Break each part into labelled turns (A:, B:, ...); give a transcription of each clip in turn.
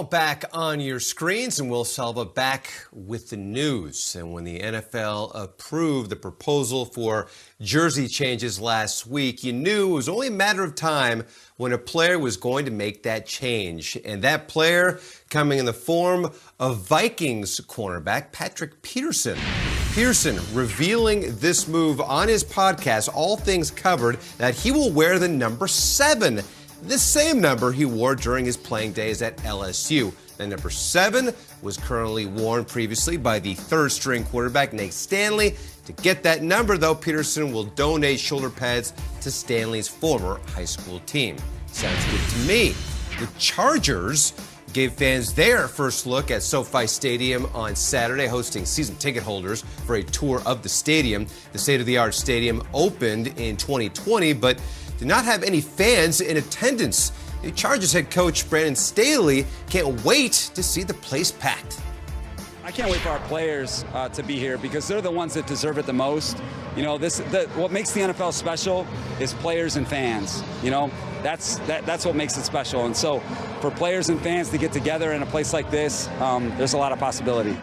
A: Back on your screens, and Will Selva back with the news. And when the NFL approved the proposal for jersey changes last week, you knew it was only a matter of time when a player was going to make that change. And that player coming in the form of Vikings cornerback Patrick Peterson. Peterson revealing this move on his podcast, All Things Covered, that he will wear the number 7. The same number he wore during his playing days at LSU. The number 7 was currently worn previously by the third-string quarterback Nate Stanley. To get that number, though, Peterson will donate shoulder pads to Stanley's former high school team. Sounds good to me. The Chargers gave fans their first look at Sofi Stadium on Saturday, hosting season ticket holders for a tour of the stadium. The state-of-the-art stadium opened in 2020, but did not have any fans in attendance. The Chargers head coach Brandon Staley can't wait to see the place packed.
B: I can't wait for our players to be here because they're the ones that deserve it the most. You know, what makes the NFL special is players and fans. You know, that's what makes it special. And so for players and fans to get together in a place like this, there's a lot of possibility.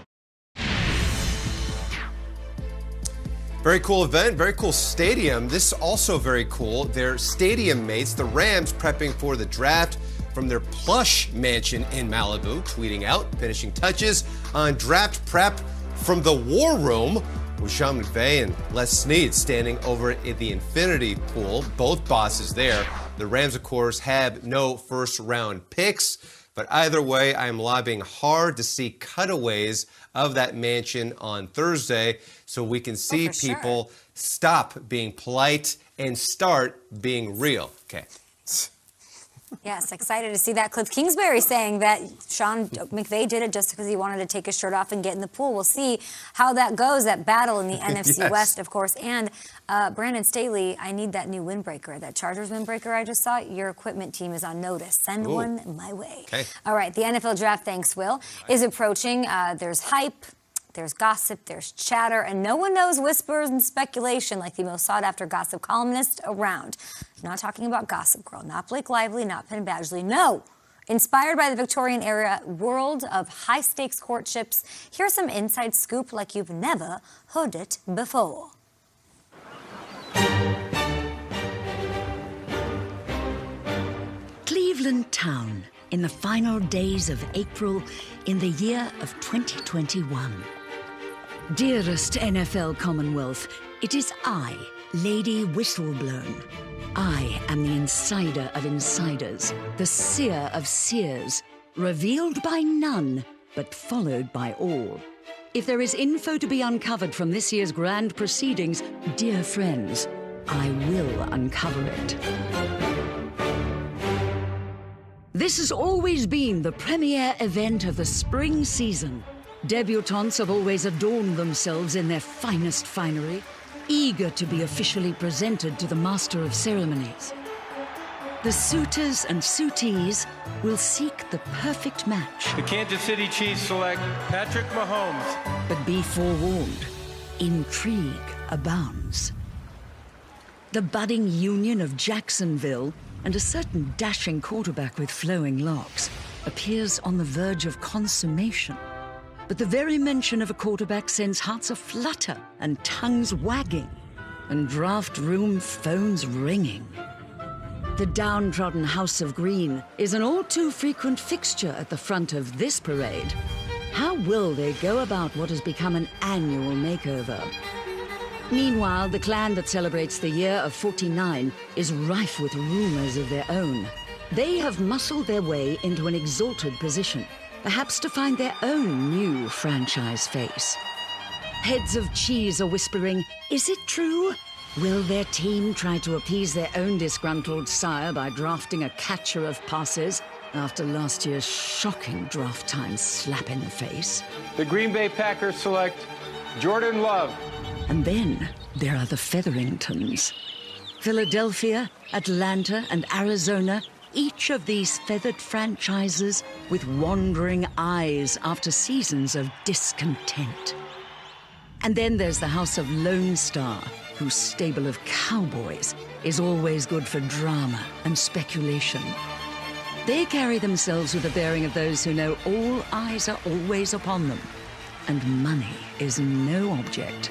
A: Very cool event, very cool stadium. This also very cool. Their stadium mates, the Rams, prepping for the draft from their plush mansion in Malibu, tweeting out finishing touches on draft prep from the War Room with Sean McVay and Les Snead standing over at the Infinity Pool. Both bosses there. The Rams, of course, have no first-round picks. But either way, I am lobbying hard to see cutaways of that mansion on Thursday so we can see people stop being polite and start being real. Okay.
C: Yes, excited to see that. Cliff Kingsbury saying that Sean McVay did it just because he wanted to take his shirt off and get in the pool. We'll see how that goes, that battle in the NFC West, of course. And Brandon Staley, I need that new windbreaker, that Chargers windbreaker I just saw. Your equipment team is on notice. Send one my way. Okay. All right, the NFL draft, thanks, Will, is approaching. There's hype. There's gossip, there's chatter, and no one knows whispers and speculation like the most sought-after gossip columnist around. I'm not talking about Gossip Girl, not Blake Lively, not Penn Badgley, no. Inspired by the Victorian-era world of high-stakes courtships, here's some inside scoop like you've never heard it before.
D: Cleveland Town, in the final days of April in the year of 2021. Dearest NFL Commonwealth, it is I, Lady Whistleblown. I am the insider of insiders, the seer of seers, revealed by none, but followed by all. If there is info to be uncovered from this year's grand proceedings, dear friends, I will uncover it. This has always been the premier event of the spring season. Debutantes have always adorned themselves in their finest finery, eager to be officially presented to the master of ceremonies. The suitors and suitees will seek the perfect match.
E: The Kansas City Chiefs select Patrick Mahomes.
D: But be forewarned, intrigue abounds. The budding union of Jacksonville and a certain dashing quarterback with flowing locks appears on the verge of consummation. But the very mention of a quarterback sends hearts aflutter and tongues wagging, and draft room phones ringing. The downtrodden House of Green is an all-too-frequent fixture at the front of this parade. How will they go about what has become an annual makeover? Meanwhile, the clan that celebrates the year of 49 is rife with rumors of their own. They have muscled their way into an exalted position, perhaps to find their own new franchise face. Heads of cheese are whispering, is it true? Will their team try to appease their own disgruntled sire by drafting a catcher of passes after last year's shocking draft time slap in the face?
E: The Green Bay Packers select Jordan Love.
D: And then there are the Featheringtons. Philadelphia, Atlanta, and Arizona, each of these feathered franchises with wandering eyes after seasons of discontent. And then there's the House of Lone Star, whose stable of cowboys is always good for drama and speculation. They carry themselves with the bearing of those who know all eyes are always upon them, and money is no object.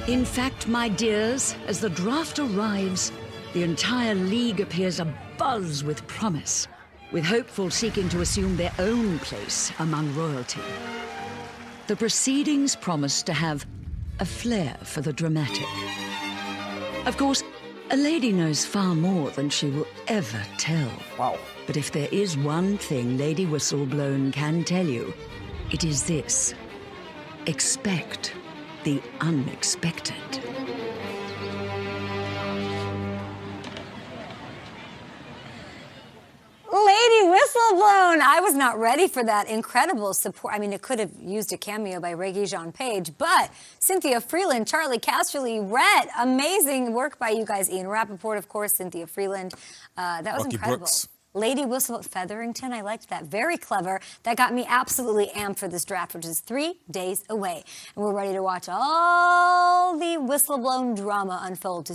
D: In fact, my dears, as the draft arrives, the entire league appears abuzz with promise, with hopefuls seeking to assume their own place among royalty. The proceedings promise to have a flair for the dramatic. Of course, a lady knows far more than she will ever tell.
A: Wow.
D: But if there is one thing Lady Whistleblown can tell you, it is this: expect the unexpected.
C: Lady Whistleblown! I was not ready for that incredible support. I mean, it could have used a cameo by Regé-Jean Page, but Cynthia Freeland, Charlie Casterly, Rhett, amazing work by you guys. Ian Rappaport, of course, Cynthia Freeland. That was
A: Lucky
C: incredible.
A: Brooks.
C: Lady Whistleblown, Featherington, I liked that. Very clever. That got me absolutely amped for this draft, which is 3 days away. And we're ready to watch all the Whistleblown drama unfold.